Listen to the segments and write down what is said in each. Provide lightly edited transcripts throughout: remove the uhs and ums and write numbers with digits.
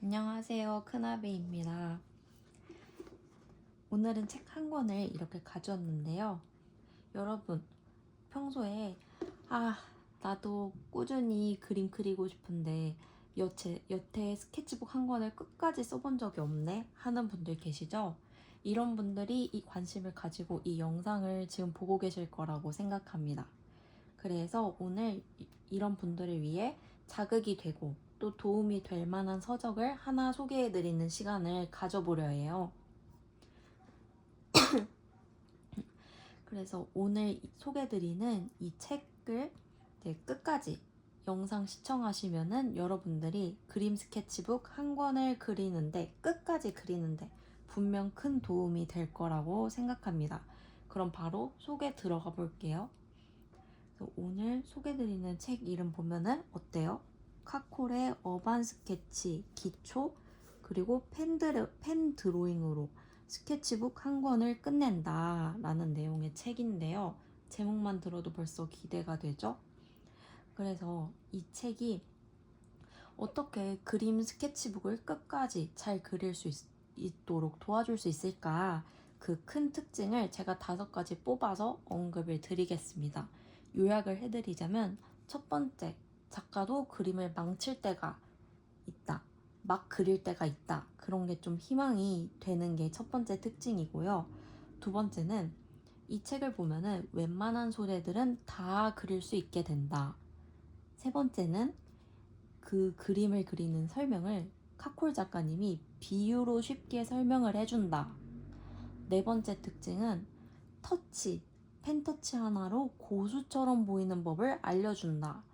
안녕하세요. 큰아비입니다. 오늘은 책 한 권을 이렇게 가져왔는데요. 여러분, 평소에 나도 꾸준히 그림 그리고 싶은데 여태 스케치북 한 권을 끝까지 써본 적이 없네 하는 분들 계시죠? 이런 분들이 이 관심을 가지고 이 영상을 지금 보고 계실 거라고 생각합니다. 그래서 오늘 이런 분들을 위해 자극이 되고 또 도움이 될 만한 서적을 하나 소개해드리는 시간을 가져보려 해요. 그래서 오늘 소개해드리는 이 책을 끝까지 영상 시청하시면은 여러분들이 그림 스케치북 한 권을 끝까지 그리는데 분명 큰 도움이 될 거라고 생각합니다. 그럼 바로 소개 들어가 볼게요. 오늘 소개드리는 책 이름 보면은 어때요? 카콜의 어반 스케치 기초 그리고 펜 드로잉으로 스케치북 한 권을 끝낸다 라는 내용의 책인데요. 제목만 들어도 벌써 기대가 되죠? 그래서 이 책이 어떻게 그림 스케치북을 끝까지 잘 그릴 수 있도록 도와줄 수 있을까? 그 큰 특징을 제가 5가지 뽑아서 언급을 드리겠습니다. 요약을 해드리자면 첫 번째, 작가도 그림을 망칠 때가 있다. 막 그릴 때가 있다. 그런 게 좀 희망이 되는 게 첫 번째 특징이고요. 두 번째는 이 책을 보면은 웬만한 소재들은 다 그릴 수 있게 된다. 세 번째는 그 그림을 그리는 설명을 카콜 작가님이 비유로 쉽게 설명을 해준다. 네 번째 특징은 펜터치 하나로 고수처럼 보이는 법을 알려준다.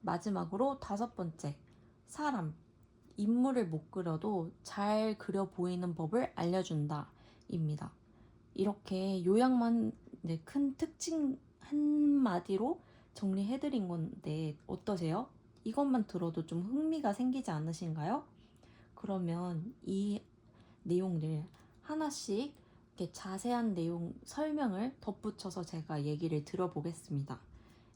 마지막으로 5번째, 인물을 못 그려도 잘 그려 보이는 법을 알려준다. 입니다. 이렇게 요약만 큰 특징 한마디로 정리해드린 건데 어떠세요? 이것만 들어도 좀 흥미가 생기지 않으신가요? 그러면 이 내용들 하나씩 이렇게 자세한 내용 설명을 덧붙여서 제가 얘기를 들어보겠습니다.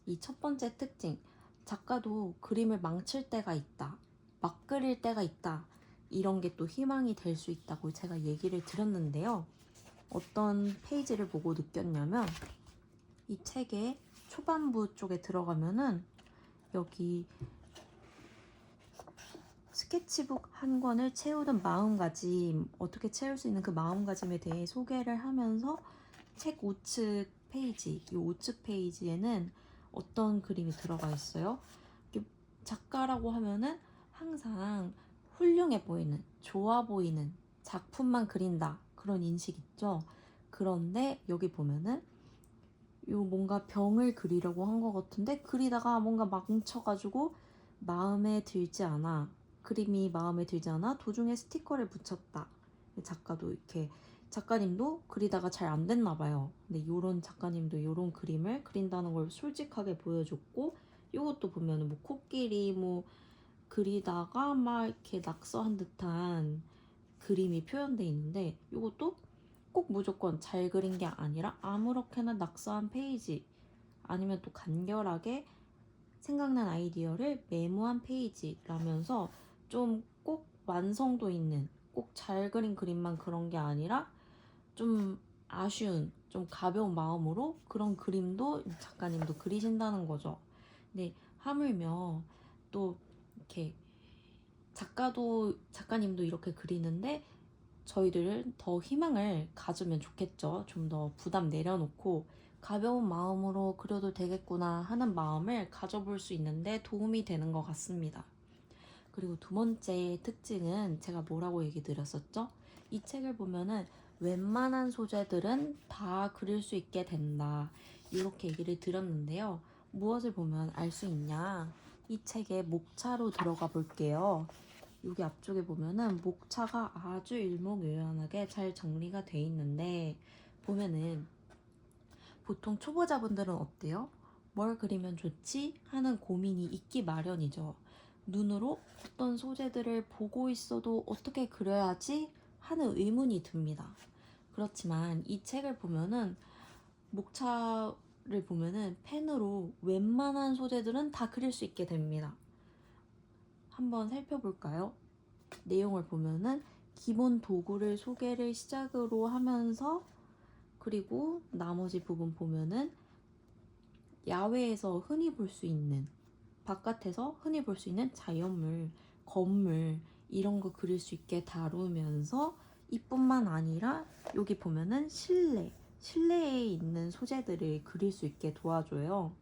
이 첫 번째 특징, 작가도 그림을 망칠 때가 있다. 막 그릴 때가 있다. 이런 게 또 희망이 될 수 있다고 제가 얘기를 드렸는데요. 어떤 페이지를 보고 느꼈냐면 이 책의 초반부 쪽에 들어가면은 여기 스케치북 한 권을 채우던 마음가짐, 어떻게 채울 수 있는 그 마음가짐에 대해 소개를 하면서 책 우측 페이지, 이 우측 페이지에는 어떤 그림이 들어가 있어요? 작가라고 하면은 항상 훌륭해 보이는, 좋아 보이는 작품만 그린다. 그런 인식 있죠? 그런데 여기 보면은 요 뭔가 병을 그리려고 한 것 같은데 그리다가 뭔가 망쳐가지고 마음에 들지 않아. 그림이 마음에 들지 않아 도중에 스티커를 붙였다. 작가님도 그리다가 잘 안 됐나 봐요. 근데 요런 작가님도 요런 그림을 그린다는 걸 솔직하게 보여줬고, 요것도 보면은 뭐 코끼리 그리다가 막 이렇게 낙서한 듯한 그림이 표현돼 있는데, 요것도 꼭 무조건 잘 그린 게 아니라 아무렇게나 낙서한 페이지, 아니면 또 간결하게 생각난 아이디어를 메모한 페이지라면서 좀 꼭 완성도 있는, 꼭 잘 그린 그림만 그런 게 아니라 좀 아쉬운, 좀 가벼운 마음으로 그런 그림도 작가님도 그리신다는 거죠. 근데 하물며 또 이렇게 작가님도 이렇게 그리는데 저희들은 더 희망을 가지면 좋겠죠. 좀 더 부담 내려놓고 가벼운 마음으로 그려도 되겠구나 하는 마음을 가져볼 수 있는데 도움이 되는 것 같습니다. 그리고 두 번째 특징은 제가 뭐라고 얘기 드렸었죠? 이 책을 보면은 웬만한 소재들은 다 그릴 수 있게 된다. 이렇게 얘기를 드렸는데요. 무엇을 보면 알 수 있냐? 이 책의 목차로 들어가 볼게요. 여기 앞쪽에 보면은 목차가 아주 일목요연하게 잘 정리가 돼 있는데, 보면은 보통 초보자분들은 어때요? 뭘 그리면 좋지? 하는 고민이 있기 마련이죠. 눈으로 어떤 소재들을 보고 있어도 어떻게 그려야지? 하는 의문이 듭니다. 그렇지만 이 책을 보면은 목차를 보면은 펜으로 웬만한 소재들은 다 그릴 수 있게 됩니다. 한번 살펴볼까요? 내용을 보면은 기본 도구를 소개를 시작으로 하면서, 그리고 나머지 부분 보면은 야외에서 흔히 볼 수 있는, 바깥에서 흔히 볼 수 있는 자연물, 건물 이런 거 그릴 수 있게 다루면서, 이뿐만 아니라 여기 보면은 실내에 있는 소재들을 그릴 수 있게 도와줘요.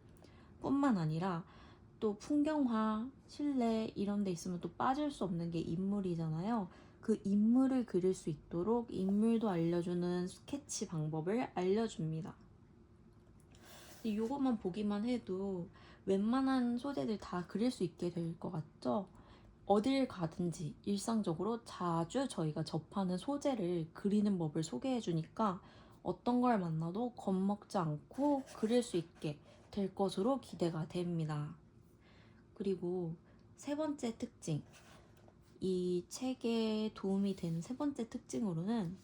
뿐만 아니라 또 풍경화, 실내 이런 데 있으면 또 빠질 수 없는 게 인물이잖아요. 그 인물을 그릴 수 있도록 인물도 알려주는 스케치 방법을 알려줍니다. 이것만 보기만 해도 웬만한 소재들 다 그릴 수 있게 될 것 같죠? 어딜 가든지 일상적으로 자주 저희가 접하는 소재를 그리는 법을 소개해 주니까 어떤 걸 만나도 겁먹지 않고 그릴 수 있게 될 것으로 기대가 됩니다. 그리고 세 번째 특징, 이 책에 도움이 되는 세 번째 특징으로는,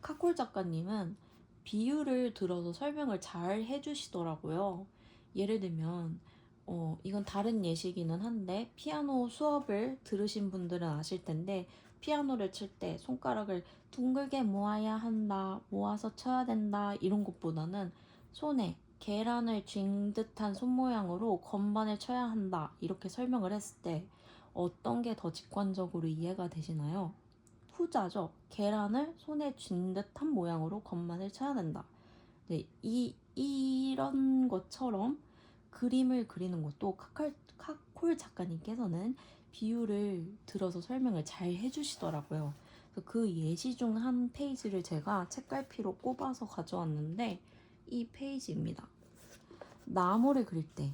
카콜 작가님은 비유를 들어서 설명을 잘 해주시더라고요. 예를 들면 이건 다른 예시기는 한데, 피아노 수업을 들으신 분들은 아실 텐데, 피아노를 칠 때 손가락을 둥글게 모아야 한다, 모아서 쳐야 된다 이런 것보다는 손에 계란을 쥔 듯한 손 모양으로 건반을 쳐야 한다 이렇게 설명을 했을 때 어떤 게 더 직관적으로 이해가 되시나요? 후자죠. 계란을 손에 쥔 듯한 모양으로 건반을 쳐야 된다. 네, 이런 것처럼 그림을 그리는 것도 카콜 작가님께서는 비유를 들어서 설명을 잘 해주시더라고요. 그 예시 중 한 페이지를 제가 책갈피로 꼽아서 가져왔는데, 이 페이지입니다. 나무를 그릴 때,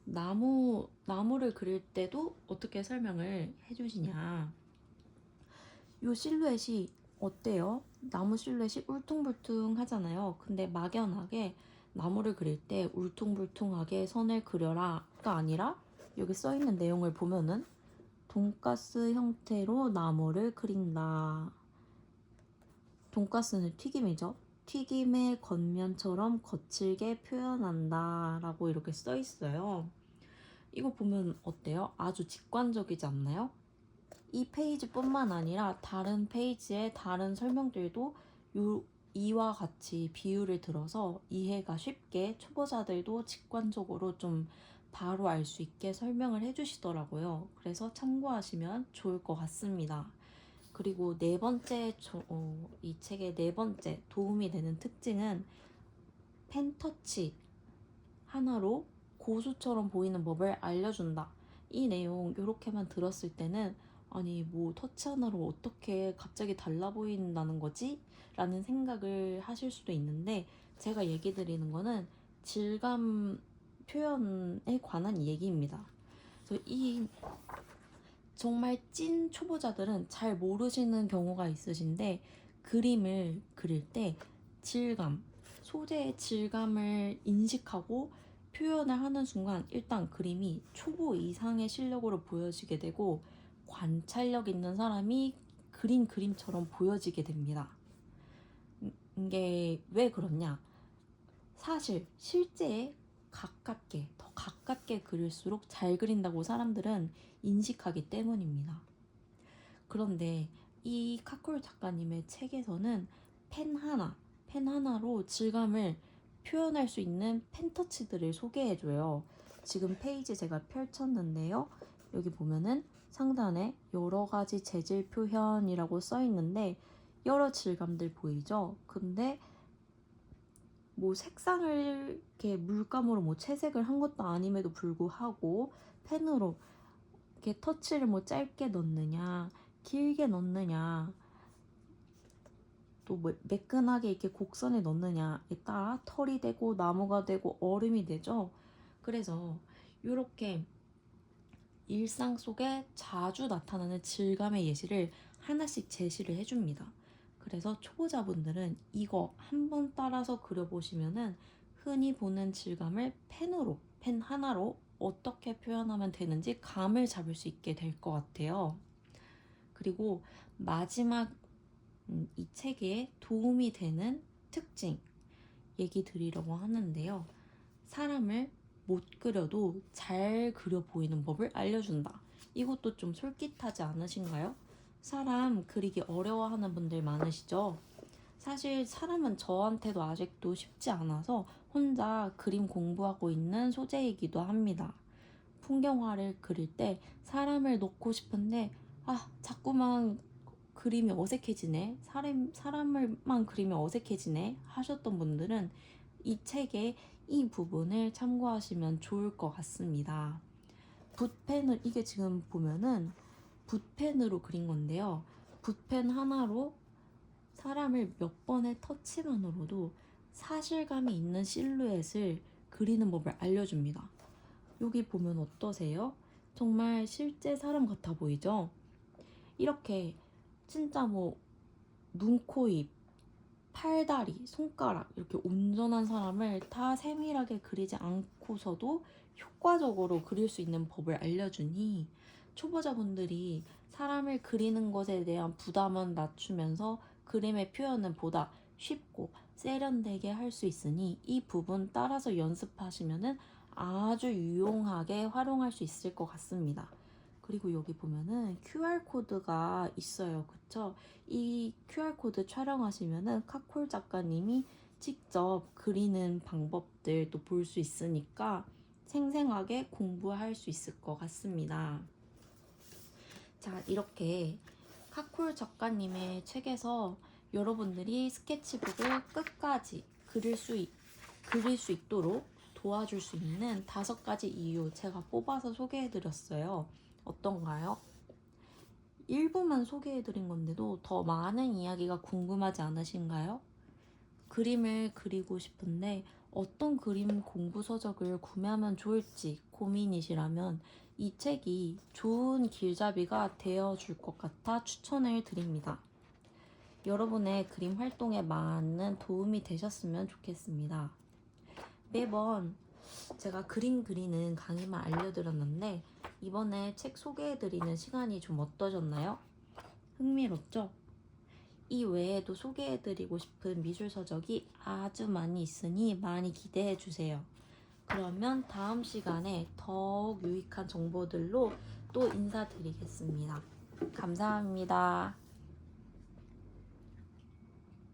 나무를 그릴 때도 어떻게 설명을 해주시냐. 요 실루엣이 어때요? 나무 실루엣이 울퉁불퉁 하잖아요. 근데 막연하게 나무를 그릴 때 울퉁불퉁하게 선을 그려라가 아니라, 여기 써있는 내용을 보면은 돈가스 형태로 나무를 그린다. 돈가스는 튀김이죠. 튀김의 겉면처럼 거칠게 표현한다 라고 이렇게 써있어요. 이거 보면 어때요? 아주 직관적이지 않나요? 이 페이지뿐만 아니라 다른 페이지의 다른 설명들도 이와 같이 비유를 들어서 이해가 쉽게, 초보자들도 직관적으로 좀 바로 알 수 있게 설명을 해주시더라고요. 그래서 참고하시면 좋을 것 같습니다. 그리고 네 번째, 이 책의 네 번째 도움이 되는 특징은, 펜터치 하나로 고수처럼 보이는 법을 알려준다. 이 내용 이렇게만 들었을 때는, 아니 뭐 터치 하나로 어떻게 갑자기 달라 보인다는 거지? 라는 생각을 하실 수도 있는데, 제가 얘기 드리는 거는 질감 표현에 관한 얘기입니다. 그래서 이 정말 찐 초보자들은 잘 모르시는 경우가 있으신데, 그림을 그릴 때 질감, 소재의 질감을 인식하고 표현을 하는 순간 일단 그림이 초보 이상의 실력으로 보여지게 되고, 관찰력 있는 사람이 그린 그림처럼 보여지게 됩니다. 이게 왜 그렇냐? 사실 실제에 더 가깝게 그릴수록 잘 그린다고 사람들은 인식하기 때문입니다. 그런데 이 카콜 작가님의 책에서는 펜 하나로 질감을 표현할 수 있는 펜터치들을 소개해줘요. 지금 페이지 제가 펼쳤는데요. 여기 보면은 상단에 여러 가지 재질 표현이라고 써 있는데, 여러 질감들 보이죠? 근데 뭐 색상을 이렇게 물감으로 뭐 채색을 한 것도 아님에도 불구하고 펜으로 이렇게 터치를 뭐 짧게 넣느냐, 길게 넣느냐, 또 뭐 매끈하게 이렇게 곡선에 넣느냐에 따라 털이 되고 나무가 되고 얼음이 되죠. 그래서 이렇게 일상 속에 자주 나타나는 질감의 예시를 하나씩 제시를 해줍니다. 그래서 초보자분들은 이거 한번 따라서 그려보시면은 흔히 보는 질감을 펜 하나로 어떻게 표현하면 되는지 감을 잡을 수 있게 될 것 같아요. 그리고 마지막, 이 책에 도움이 되는 특징 얘기 드리려고 하는데요. 사람을 못 그려도 잘 그려 보이는 법을 알려준다. 이것도 좀 솔깃하지 않으신가요? 사람 그리기 어려워하는 분들 많으시죠? 사실 사람은 저한테도 아직도 쉽지 않아서 혼자 그림 공부하고 있는 소재이기도 합니다. 풍경화를 그릴 때 사람을 놓고 싶은데 자꾸만 그림이 어색해지네. 사람을만 그리면 어색해지네 하셨던 분들은 이 책의 이 부분을 참고하시면 좋을 것 같습니다. 붓펜을 이게 지금 보면은 붓펜으로 그린 건데요. 붓펜 하나로 사람을 몇 번의 터치만으로도 사실감이 있는 실루엣을 그리는 법을 알려줍니다. 여기 보면 어떠세요? 정말 실제 사람 같아 보이죠? 이렇게 진짜 뭐 눈, 코, 입, 팔다리, 손가락 이렇게 온전한 사람을 다 세밀하게 그리지 않고서도 효과적으로 그릴 수 있는 법을 알려주니 초보자분들이 사람을 그리는 것에 대한 부담은 낮추면서 그림의 표현은 보다 쉽고 세련되게 할 수 있으니 이 부분 따라서 연습하시면 아주 유용하게 활용할 수 있을 것 같습니다. 그리고 여기 보면은 QR코드가 있어요. 그쵸? 이 QR코드 촬영하시면은 카콜 작가님이 직접 그리는 방법들도 볼 수 있으니까 생생하게 공부할 수 있을 것 같습니다. 자, 이렇게 카콜 작가님의 책에서 여러분들이 스케치북을 끝까지 그릴 수 있도록 도와줄 수 있는 5가지 이유 제가 뽑아서 소개해드렸어요. 어떤가요? 일부만 소개해드린 건데도 더 많은 이야기가 궁금하지 않으신가요? 그림을 그리고 싶은데 어떤 그림 공부 서적을 구매하면 좋을지 고민이시라면 이 책이 좋은 길잡이가 되어줄 것 같아 추천을 드립니다. 여러분의 그림 활동에 많은 도움이 되셨으면 좋겠습니다. 매번 제가 그림 그리는 강의만 알려드렸는데 이번에 책 소개해드리는 시간이 좀 어떠셨나요? 흥미롭죠? 이 외에도 소개해드리고 싶은 미술서적이 아주 많이 있으니 많이 기대해주세요. 그러면 다음 시간에 더욱 유익한 정보들로 또 인사드리겠습니다. 감사합니다.